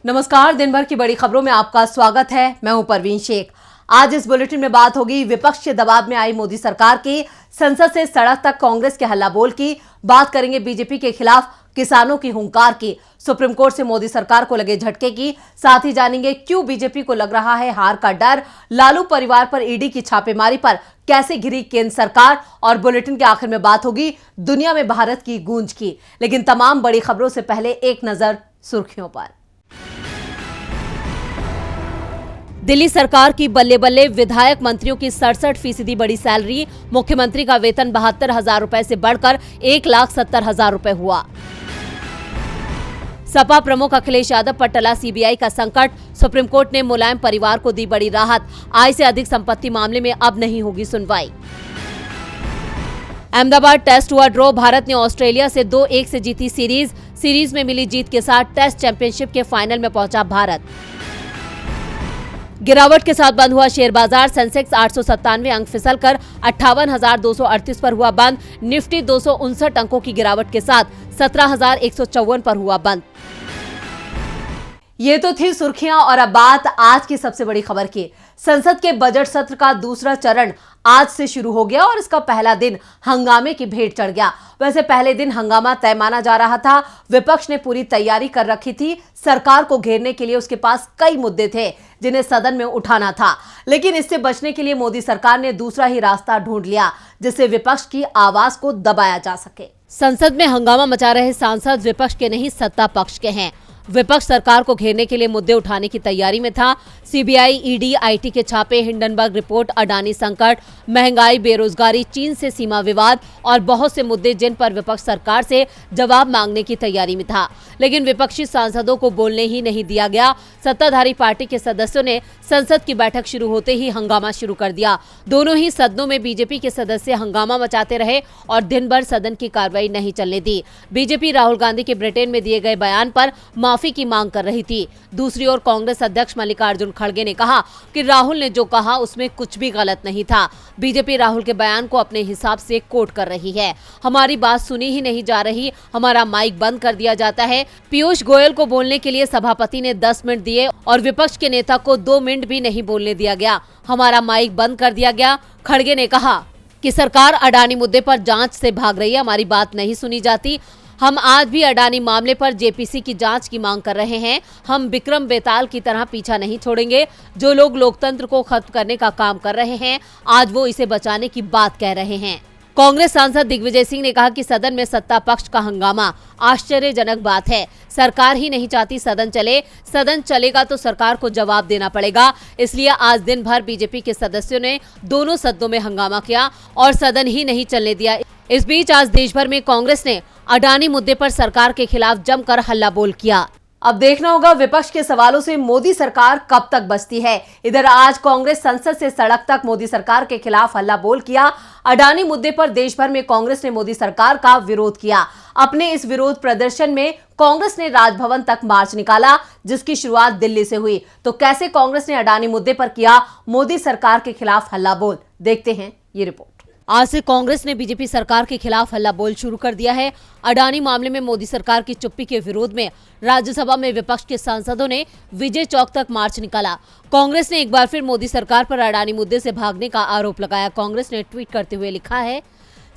नमस्कार, दिन भर की बड़ी खबरों में आपका स्वागत है। मैं हूं परवीन शेख। आज इस बुलेटिन में बात होगी विपक्ष के दबाव में आई मोदी सरकार की, संसद से सड़क तक कांग्रेस के हल्लाबोल की, बात करेंगे बीजेपी के खिलाफ किसानों की हुंकार की, सुप्रीम कोर्ट से मोदी सरकार को लगे झटके की, साथ ही जानेंगे क्यों बीजेपी को लग रहा है हार का डर, लालू परिवार पर ईडी की छापेमारी पर कैसे घिरी केंद्र सरकार, और बुलेटिन के आखिर में बात होगी दुनिया में भारत की गूंज की। लेकिन तमाम बड़ी खबरों से पहले एक नजर सुर्खियों पर। दिल्ली सरकार की बल्ले बल्ले, विधायक मंत्रियों की 67% बड़ी सैलरी, मुख्यमंत्री का वेतन 72,000 रुपए से बढ़कर 1,70,000 रुपए हुआ। सपा प्रमुख अखिलेश यादव पर टला सीबीआई का संकट, सुप्रीम कोर्ट ने मुलायम परिवार को दी बड़ी राहत, आय से अधिक संपत्ति मामले में अब नहीं होगी सुनवाई। अहमदाबाद टेस्ट हुआ ड्रॉ, भारत ने ऑस्ट्रेलिया से 2-1 से जीती सीरीज में मिली जीत के साथ टेस्ट चैंपियनशिप के फाइनल में पहुंचा भारत। गिरावट के साथ बंद हुआ शेयर बाजार, सेंसेक्स 897 अंक फिसलकर 58,238 पर हुआ बंद, निफ्टी 259 अंकों की गिरावट के साथ 17,154 पर हुआ बंद। ये तो थी सुर्खियां और अब बात आज की सबसे बड़ी खबर की। संसद के बजट सत्र का दूसरा चरण आज से शुरू हो गया और इसका पहला दिन हंगामे की भेंट चढ़ गया। वैसे पहले दिन हंगामा तय माना जा रहा था। विपक्ष ने पूरी तैयारी कर रखी थी। सरकार को घेरने के लिए उसके पास कई मुद्दे थे जिन्हें सदन में उठाना था, लेकिन इससे बचने के लिए मोदी सरकार ने दूसरा ही रास्ता ढूंढ लिया जिससे विपक्ष की आवाज को दबाया जा सके। संसद में हंगामा मचा रहे सांसद विपक्ष के नहीं, सत्ता पक्ष के हैं। विपक्ष सरकार को घेरने के लिए मुद्दे उठाने की तैयारी में था। सीबीआई, ईडी, आईटी के छापे, हिंडनबर्ग रिपोर्ट, अडानी संकट, महंगाई, बेरोजगारी, चीन से सीमा विवाद और बहुत से मुद्दे जिन पर विपक्ष सरकार से जवाब मांगने की तैयारी में था। लेकिन विपक्षी सांसदों को बोलने ही नहीं दिया गया। सत्ताधारी पार्टी के सदस्यों ने संसद की बैठक शुरू होते ही हंगामा शुरू कर दिया। दोनों ही सदनों में बीजेपी के सदस्य हंगामा मचाते रहे और दिन भर सदन की कार्रवाई नहीं चलने दी। बीजेपी राहुल गांधी के ब्रिटेन में दिए गए बयान पर माफी की मांग कर रही थी। दूसरी ओर कांग्रेस अध्यक्ष मल्लिकार्जुन खड़गे ने कहा कि राहुल ने जो कहा उसमें कुछ भी गलत नहीं था। बीजेपी राहुल के बयान को अपने हिसाब से कोट कर रही है। हमारी बात सुनी ही नहीं जा रही, हमारा माइक बंद कर दिया जाता है। पीयूष गोयल को बोलने के लिए सभापति ने 10 मिनट दिए और विपक्ष के नेता को 2 मिनट भी नहीं बोलने दिया गया। हमारा माइक बंद कर दिया गया। खड़गे ने कहा कि सरकार अडानी मुद्दे पर जांच से भाग रही है, हमारी बात नहीं सुनी जाती। हम आज भी अडानी मामले पर जेपीसी की जांच की मांग कर रहे हैं। हम विक्रम बेताल की तरह पीछा नहीं छोड़ेंगे। जो लोग लोकतंत्र को खत्म करने का काम कर रहे हैं, आज वो इसे बचाने की बात कह रहे हैं। कांग्रेस सांसद दिग्विजय सिंह ने कहा कि सदन में सत्ता पक्ष का हंगामा आश्चर्यजनक बात है। सरकार ही नहीं चाहती सदन चले, सदन चलेगा तो सरकार को जवाब देना पड़ेगा। इसलिए आज दिन भर बीजेपी के सदस्यों ने दोनों सदनों में हंगामा किया और सदन ही नहीं चलने दिया। इस बीच आज देश भर में कांग्रेस ने अडानी मुद्दे पर सरकार के खिलाफ जमकर हल्ला बोल किया। अब देखना होगा विपक्ष के सवालों से मोदी सरकार कब तक बचती है। इधर आज कांग्रेस संसद से सड़क तक मोदी सरकार के खिलाफ हल्ला बोल किया। अडानी मुद्दे पर देश भर में कांग्रेस ने मोदी सरकार का विरोध किया। अपने इस विरोध प्रदर्शन में कांग्रेस ने राजभवन तक मार्च निकाला, जिसकी शुरुआत दिल्ली से हुई। तो कैसे कांग्रेस ने अडानी मुद्दे पर किया मोदी सरकार के खिलाफ हल्ला बोल, देखते हैं ये रिपोर्ट। आज से कांग्रेस ने बीजेपी सरकार के खिलाफ हल्ला बोल शुरू कर दिया है। अडानी मामले में मोदी सरकार की चुप्पी के विरोध में राज्यसभा में विपक्ष के सांसदों ने विजय चौक तक मार्च निकाला। कांग्रेस ने एक बार फिर मोदी सरकार पर अडानी मुद्दे से भागने का आरोप लगाया। कांग्रेस ने ट्वीट करते हुए लिखा है,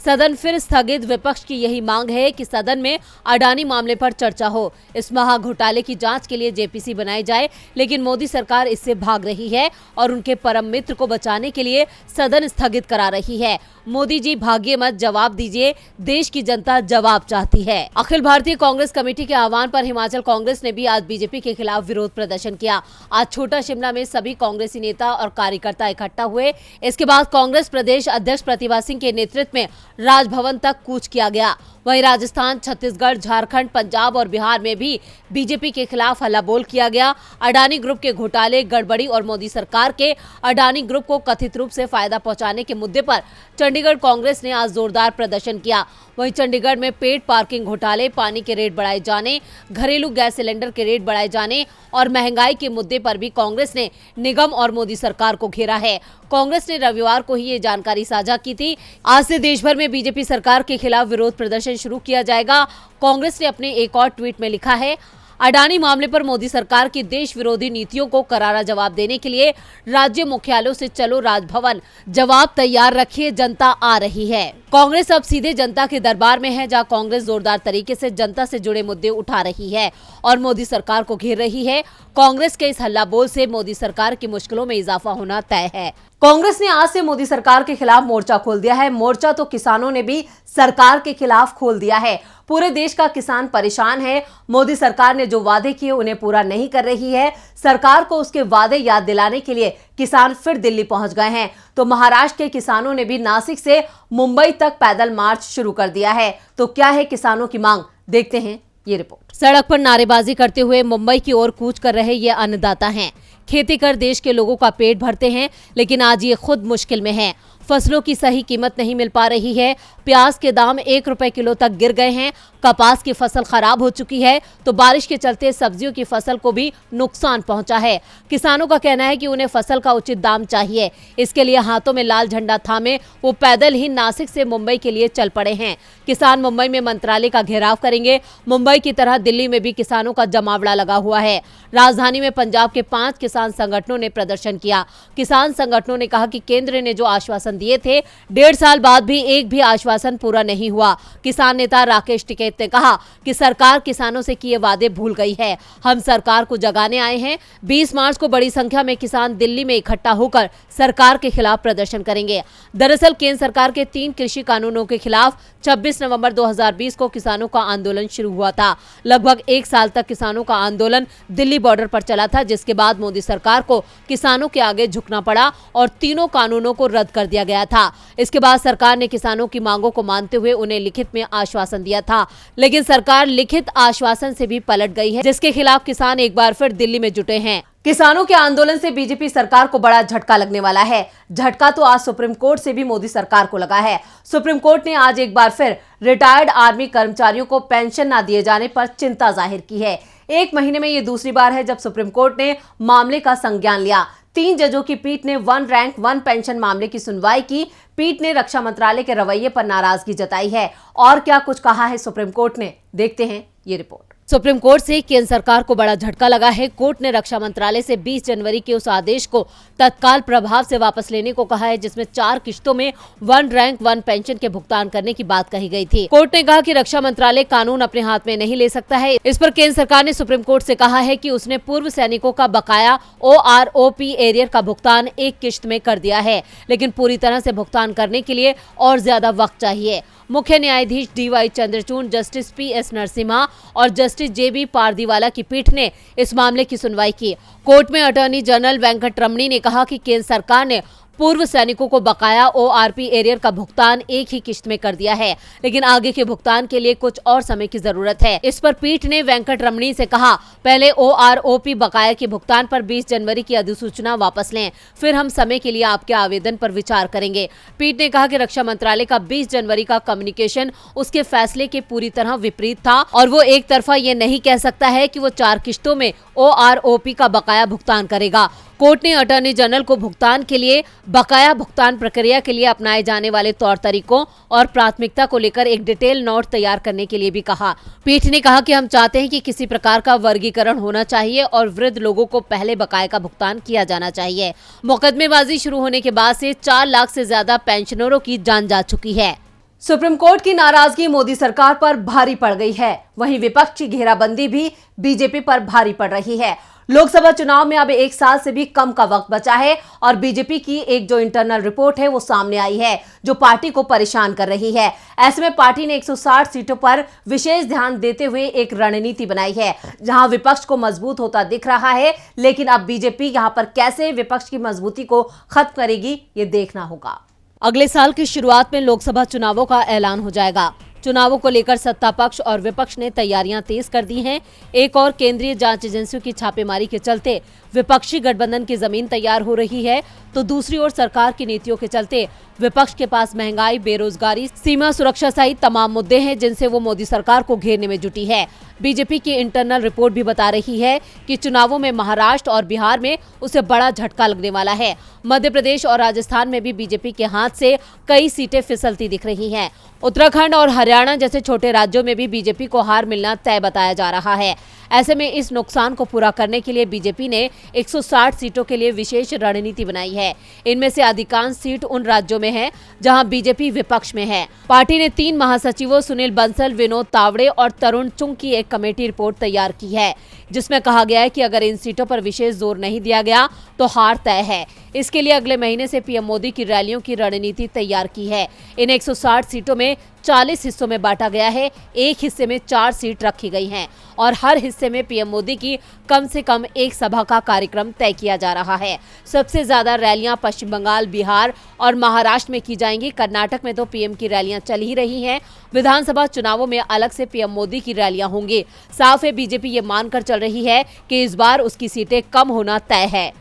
सदन फिर स्थगित। विपक्ष की यही मांग है कि सदन में अडानी मामले पर चर्चा हो। इस महा घोटाले की जांच के लिए जेपीसी बनाई जाए, लेकिन मोदी सरकार इससे भाग रही है और उनके परम मित्र को बचाने के लिए सदन स्थगित करा रही है। मोदी जी भागिए मत, जवाब दीजिए, देश की जनता जवाब चाहती है। अखिल भारतीय कांग्रेस कमेटी के आह्वान पर हिमाचल कांग्रेस ने भी आज बीजेपी के खिलाफ विरोध प्रदर्शन किया। आज छोटा शिमला में सभी कांग्रेसी नेता और कार्यकर्ता इकट्ठा हुए। इसके बाद कांग्रेस प्रदेश अध्यक्ष प्रतिभा सिंह के नेतृत्व में राजभवन तक कूच किया गया। वहीं राजस्थान, छत्तीसगढ़, झारखंड, पंजाब और बिहार में भी बीजेपी के खिलाफ हल्ला बोल किया गया। अडानी ग्रुप के घोटाले, गड़बड़ी और मोदी सरकार के अडानी ग्रुप को कथित रूप से फायदा पहुंचाने के मुद्दे पर चंडीगढ़ कांग्रेस ने आज जोरदार प्रदर्शन किया। वहीं चंडीगढ़ में पेड पार्किंग घोटाले, पानी के रेट बढ़ाए जाने, घरेलू गैस सिलेंडर के रेट बढ़ाए जाने और महंगाई के मुद्दे पर भी कांग्रेस ने निगम और मोदी सरकार को घेरा है। कांग्रेस ने रविवार को ही ये जानकारी साझा की थी। आज से देश भर में बीजेपी सरकार के खिलाफ विरोध प्रदर्शन शुरू किया जाएगा। कांग्रेस ने अपने एक और ट्वीट में लिखा है, अडानी मामले पर मोदी सरकार की देश विरोधी नीतियों को करारा जवाब देने के लिए राज्य मुख्यालयों से चलो राजभवन, जवाब तैयार रखिए, जनता आ रही है। कांग्रेस अब सीधे जनता के दरबार में है, जहां कांग्रेस जोरदार तरीके से जनता से जुड़े मुद्दे उठा रही है और मोदी सरकार को घेर रही है। कांग्रेस के इस हल्ला बोल से मोदी सरकार की मुश्किलों में इजाफा होना तय है। कांग्रेस ने आज से मोदी सरकार के खिलाफ मोर्चा खोल दिया है। मोर्चा तो किसानों ने भी सरकार के खिलाफ खोल दिया है। पूरे देश का किसान परेशान है। मोदी सरकार ने जो वादे किए उन्हें पूरा नहीं कर रही है। सरकार को उसके वादे याद दिलाने के लिए किसान फिर दिल्ली पहुंच गए हैं। तो महाराष्ट्र के किसानों ने भी नासिक से मुंबई तक पैदल मार्च शुरू कर दिया है। तो क्या है किसानों की मांग, देखते हैं ये रिपोर्ट। सड़क पर नारेबाजी करते हुए मुंबई की ओर कूच कर रहे ये अन्नदाता हैं। खेती कर देश के लोगों का पेट भरते हैं, लेकिन आज ये खुद मुश्किल में हैं। फसलों की सही कीमत नहीं मिल पा रही है। प्याज के दाम 1 रुपए किलो तक गिर गए हैं। कपास की फसल खराब हो चुकी है, तो बारिश के चलते सब्जियों की फसल को भी नुकसान पहुंचा है। किसानों का कहना है कि उन्हें फसल का उचित दाम चाहिए। इसके लिए हाथों में लाल झंडा थामे वो पैदल ही नासिक से मुंबई के लिए चल पड़े हैं। किसान मुंबई में मंत्रालय का घेराव करेंगे। मुंबई की तरह दिल्ली में भी किसानों का जमावड़ा लगा हुआ है। राजधानी में पंजाब के 5 किसान संगठनों ने प्रदर्शन किया। किसान संगठनों ने कहा कि केंद्र ने जो आश्वासन दिए थे, 1.5 साल बाद भी एक भी आश्वासन पूरा नहीं हुआ। किसान नेता राकेश टिकैत ने कहा कि सरकार किसानों से किए वादे भूल गई है। हम सरकार को जगाने आए हैं। 20 मार्च को बड़ी संख्या में किसान दिल्ली में इकट्ठा होकर सरकार के खिलाफ प्रदर्शन करेंगे। दरअसल केंद्र सरकार के 3 कृषि कानूनों के खिलाफ 26 नवंबर 2020 को किसानों का आंदोलन शुरू हुआ था। लगभग 1 साल तक किसानों का आंदोलन दिल्ली बॉर्डर पर चला था, जिसके बाद मोदी सरकार को किसानों के आगे झुकना पड़ा और तीनों कानूनों को रद्द कर दिया गया था। इसके बाद सरकार ने किसानों की मांगों को मानते हुए उन्हें लिखित में आश्वासन दिया था, लेकिन सरकार लिखित आश्वासन से भी पलट गई है, जिसके खिलाफ किसान एक बार फिर दिल्ली में जुटे हैं। किसानों के आंदोलन से बीजेपी सरकार को बड़ा झटका लगने वाला है। झटका तो आज सुप्रीम कोर्ट से भी मोदी सरकार को लगा है। सुप्रीम कोर्ट ने आज एक बार फिर रिटायर्ड आर्मी कर्मचारियों को पेंशन न दिए जाने पर चिंता जाहिर की है। 1 महीने में ये दूसरी बार है जब सुप्रीम कोर्ट ने मामले का संज्ञान लिया। 3 जजों की पीठ ने 1 रैंक 1 पेंशन मामले की सुनवाई की। पीठ ने रक्षा मंत्रालय के रवैये पर नाराजगी जताई है। और क्या कुछ कहा है सुप्रीम कोर्ट ने, देखते हैं ये रिपोर्ट। सुप्रीम कोर्ट से केंद्र सरकार को बड़ा झटका लगा है। कोर्ट ने रक्षा मंत्रालय से 20 जनवरी के उस आदेश को तत्काल प्रभाव से वापस लेने को कहा है, जिसमें 4 किश्तों में 1 रैंक 1 पेंशन के भुगतान करने की बात कही गई थी। कोर्ट ने कहा कि रक्षा मंत्रालय कानून अपने हाथ में नहीं ले सकता है। इस पर केंद्र सरकार ने सुप्रीम कोर्ट से कहा है कि उसने पूर्व सैनिकों का बकाया OROP एरियर का भुगतान 1 किश्त में कर दिया है, लेकिन पूरी तरह से भुगतान करने के लिए और ज्यादा वक्त चाहिए। मुख्य न्यायाधीश DY Chandrachud, justice PS Narasimha और जस्टिस JB पारदीवाला की पीठ ने इस मामले की सुनवाई की। कोर्ट में अटॉर्नी जनरल वेंकट रमणी ने कहा कि केंद्र सरकार ने पूर्व सैनिकों को बकाया ORP एरियर का भुगतान 1 ही किश्त में कर दिया है, लेकिन आगे के भुगतान के लिए कुछ और समय की जरूरत है। इस पर पीठ ने वेंकट रमणी से कहा, पहले OROP बकाया के भुगतान पर 20 जनवरी की अधिसूचना वापस लें, फिर हम समय के लिए आपके आवेदन पर विचार करेंगे। पीठ ने कहा कि रक्षा मंत्रालय का 20 जनवरी का कम्युनिकेशन उसके फैसले के पूरी तरह विपरीत था और वो एक तरफा ये नहीं कह सकता है कि वो 4 किश्तों में OROP का बकाया भुगतान करेगा। कोर्ट ने अटॉर्नी जनरल को भुगतान के लिए बकाया भुगतान प्रक्रिया के लिए अपनाए जाने वाले तौर तरीकों और प्राथमिकता को लेकर एक डिटेल नोट तैयार करने के लिए भी कहा। पीठ ने कहा कि हम चाहते हैं कि किसी प्रकार का वर्गीकरण होना चाहिए और वृद्ध लोगों को पहले बकाये का भुगतान किया जाना चाहिए। मुकदमेबाजी शुरू होने के बाद से 4 लाख से ज्यादा पेंशनरों की जान जा चुकी है। सुप्रीम कोर्ट की नाराजगी मोदी सरकार पर भारी पड़ गई है। वहीं विपक्ष की घेराबंदी भी बीजेपी पर भारी पड़ रही है। लोकसभा चुनाव में अब 1 साल से भी कम का वक्त बचा है और बीजेपी की एक जो इंटरनल रिपोर्ट है वो सामने आई है, जो पार्टी को परेशान कर रही है। ऐसे में पार्टी ने 160 सीटों पर विशेष ध्यान देते हुए एक रणनीति बनाई है, जहां विपक्ष को मजबूत होता दिख रहा है। लेकिन अब बीजेपी यहां पर कैसे विपक्ष की मजबूती को खत्म करेगी, ये देखना होगा। अगले साल की शुरुआत में लोकसभा चुनावों का ऐलान हो जाएगा। चुनावों को लेकर सत्ता पक्ष और विपक्ष ने तैयारियां तेज कर दी हैं। एक और केंद्रीय जांच एजेंसियों की छापेमारी के चलते विपक्षी गठबंधन की जमीन तैयार हो रही है, तो दूसरी ओर सरकार की नीतियों के चलते विपक्ष के पास महंगाई, बेरोजगारी, सीमा सुरक्षा सहित तमाम मुद्दे हैं जिनसे वो मोदी सरकार को घेरने में जुटी है। बीजेपी की इंटरनल रिपोर्ट भी बता रही है कि चुनावों में महाराष्ट्र और बिहार में उसे बड़ा झटका लगने वाला है। मध्य प्रदेश और राजस्थान में भी बीजेपी के हाथ से कई सीटें फिसलती दिख रही हैं। उत्तराखंड और हरियाणा हरियाणा जैसे छोटे राज्यों में भी बीजेपी को हार मिलना तय बताया जा रहा है। ऐसे में इस नुकसान को पूरा करने के लिए बीजेपी ने 160 सीटों के लिए विशेष रणनीति बनाई है। इनमें से अधिकांश सीट उन राज्यों में है जहां बीजेपी विपक्ष में है। पार्टी ने 3 महासचिवों सुनील बंसल, विनोद तावड़े और तरुण चुंग की एक कमेटी रिपोर्ट तैयार की है, जिसमें कहा गया है कि अगर इन सीटों पर विशेष जोर नहीं दिया गया तो हार तय है। इसके लिए अगले महीने से पीएम मोदी की रैलियों की रणनीति तैयार की है। इन 160 सीटों में 40 हिस्सों में बांटा गया है। एक हिस्से में 4 सीट रखी गई हैं और हर हिस्से में पीएम मोदी की कम से कम एक सभा का कार्यक्रम तय किया जा रहा है। सबसे ज्यादा रैलियां पश्चिम बंगाल, बिहार और महाराष्ट्र में की जाएंगी। कर्नाटक में तो पीएम की रैलियां चल ही रही हैं। विधानसभा चुनावों में अलग से पीएम मोदी की रैलियां होंगी। साफ है, बीजेपी ये मानकर चल रही है कि इस बार उसकी सीटें कम होना तय है।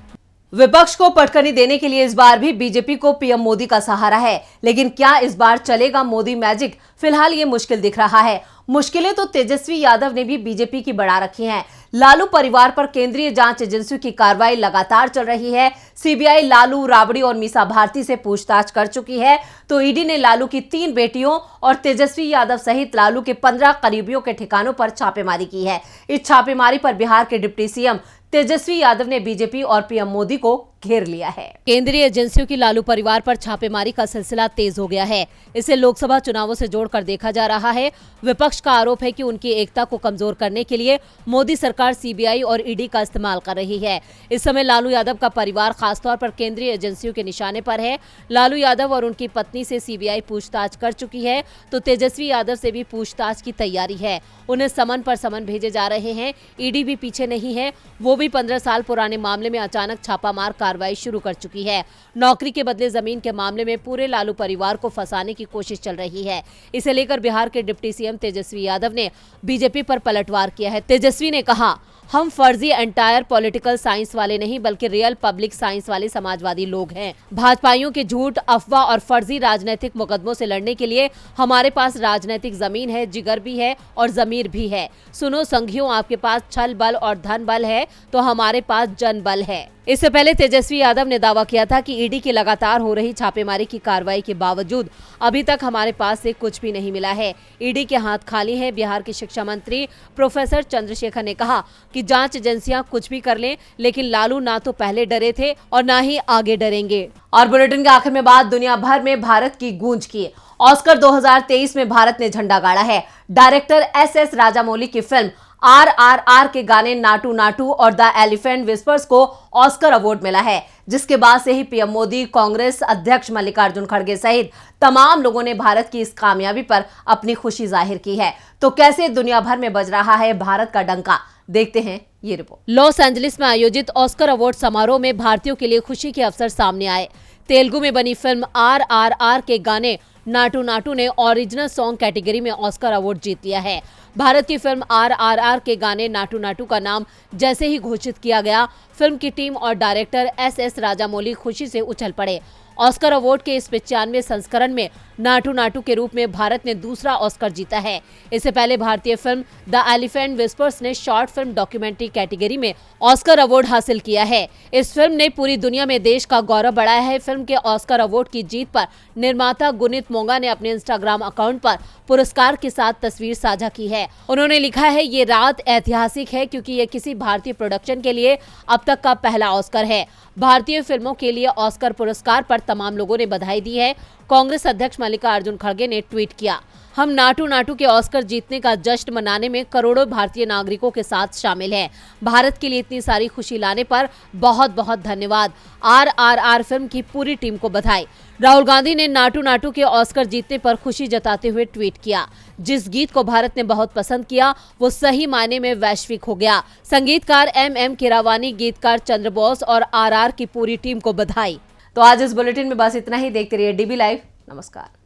विपक्ष को पटखनी देने के लिए इस बार भी बीजेपी को पीएम मोदी का सहारा है, लेकिन क्या इस बार चलेगा मोदी मैजिक? फिलहाल ये मुश्किल दिख रहा है। मुश्किलें तो तेजस्वी यादव ने भी बीजेपी की बढ़ा रखी हैं। लालू परिवार पर केंद्रीय जांच एजेंसियों की कार्रवाई लगातार चल रही है। सीबीआई लालू, राबड़ी और मीसा भारती से पूछताछ कर चुकी है, तो ईडी ने लालू की 3 बेटियों और तेजस्वी यादव सहित लालू के 15 करीबियों के ठिकानों पर छापेमारी की है। इस छापेमारी पर बिहार के डिप्टी सीएम तेजस्वी यादव ने बीजेपी और पीएम मोदी को घेर लिया है। केंद्रीय एजेंसियों की लालू परिवार पर छापेमारी का सिलसिला तेज हो गया है। इसे लोकसभा चुनावों से जोड़कर देखा जा रहा है। विपक्ष का आरोप है कि उनकी एकता को कमजोर करने के लिए मोदी सरकार सीबीआई और ईडी का इस्तेमाल कर रही है। इस समय लालू यादव का परिवार खासतौर पर केंद्रीय एजेंसियों के निशाने पर है। लालू यादव और उनकी पत्नी से सीबीआई पूछताछ कर चुकी है, तो तेजस्वी यादव से भी पूछताछ की तैयारी है। उन्हें समन पर समन भेजे जा रहे हैं। ईडी भी पीछे नहीं है। वो भी 15 साल पुराने मामले में अचानक छापामार कार्रवाई शुरू कर चुकी है। नौकरी के बदले जमीन के मामले में पूरे लालू परिवार को फंसाने की कोशिश चल रही है। इसे लेकर बिहार के डिप्टी सीएम तेजस्वी यादव ने बीजेपी पर पलटवार किया है। तेजस्वी ने कहा, हम फर्जी एंटायर पॉलिटिकल साइंस वाले नहीं बल्कि रियल पब्लिक साइंस वाले समाजवादी लोग हैं। भाजपाइयों के झूठ, अफवाह और फर्जी राजनीतिक मुकदमों से लड़ने के लिए हमारे पास राजनीतिक जमीन है, जिगर भी है और जमीर भी है। सुनो संघियों, आपके पास छल बल और धन बल है तो हमारे पास जन बल है। इससे पहले तेजस्वी यादव ने दावा किया था कि ईडी की लगातार हो रही छापेमारी की कार्रवाई के बावजूद अभी तक हमारे पास से कुछ भी नहीं मिला है। ईडी के हाथ खाली हैं। बिहार के शिक्षा मंत्री प्रोफेसर चंद्रशेखर ने कहा कि जांच एजेंसियां कुछ भी कर लें, लेकिन लालू ना तो पहले डरे थे और ना ही आगे डरेंगे। और बुलेटिन के आखिर में बात दुनिया भर में भारत की गूंज की। ऑस्कर 2023 में भारत ने झंडा गाड़ा है। डायरेक्टर एस राजामौली की फिल्म RRR के गाने नाटू नाटू और द एलिफेंट विस्पर्स को ऑस्कर अवार्ड मिला है, जिसके बाद से ही पीएम मोदी, कांग्रेस अध्यक्ष मल्लिकार्जुन खड़गे सहित तमाम लोगों ने भारत की इस कामयाबी पर अपनी खुशी जाहिर की है। तो कैसे दुनिया भर में बज रहा है भारत का डंका, देखते हैं ये रिपोर्ट। लॉस एंजलिस में आयोजित ऑस्कर अवार्ड समारोह में भारतीयों के लिए खुशी के अवसर सामने आए। तेलुगु में बनी फिल्म RRR के गाने नाटू नाटू ने ओरिजिनल सॉन्ग कैटेगरी में ऑस्कर अवार्ड जीत लिया है। भारत की फिल्म RRR के गाने नाटू नाटू का नाम जैसे ही घोषित किया गया, फिल्म की टीम और डायरेक्टर एस राजामौली खुशी से उछल पड़े। ऑस्कर अवार्ड के इस 95वें संस्करण में नाटू नाटू के रूप में भारत ने दूसरा ऑस्कर जीता है। इससे पहले भारतीय फिल्म द एलिफेंट विस्पर्स ने शॉर्ट फिल्म डॉक्यूमेंट्री कैटेगरी में ऑस्कर अवार्ड हासिल किया है। इस फिल्म ने पूरी दुनिया में देश का गौरव बढ़ाया है। फिल्म के ऑस्कर अवार्ड की जीत पर निर्माता गुनीत मोंगा ने अपने इंस्टाग्राम अकाउंट पर पुरस्कार के साथ तस्वीर साझा की है। उन्होंने लिखा है, ये रात ऐतिहासिक है क्योंकि ये किसी भारतीय प्रोडक्शन के लिए अब तक का पहला ऑस्कर है। भारतीय फिल्मों के लिए ऑस्कर पुरस्कार पर तमाम लोगों ने बधाई दी है। कांग्रेस अध्यक्ष मल्लिकार्जुन खड़गे ने ट्वीट किया, हम नाटू नाटू के ऑस्कर जीतने का जश्न मनाने में करोड़ों भारतीय नागरिकों के साथ शामिल हैं। भारत के लिए इतनी सारी खुशी लाने पर बहुत बहुत धन्यवाद। RRR फिल्म की पूरी टीम को बधाई। राहुल गांधी ने नाटू नाटू के ऑस्कर जीतने पर खुशी जताते हुए ट्वीट किया, जिस गीत को भारत ने बहुत पसंद किया वो सही मायने में वैश्विक हो गया। संगीतकार MM कीरावानी, गीतकार चंद्रबोस और RR की पूरी टीम को बधाई। तो आज इस बुलेटिन में बस इतना ही। देखते रहिए DB लाइव। नमस्कार।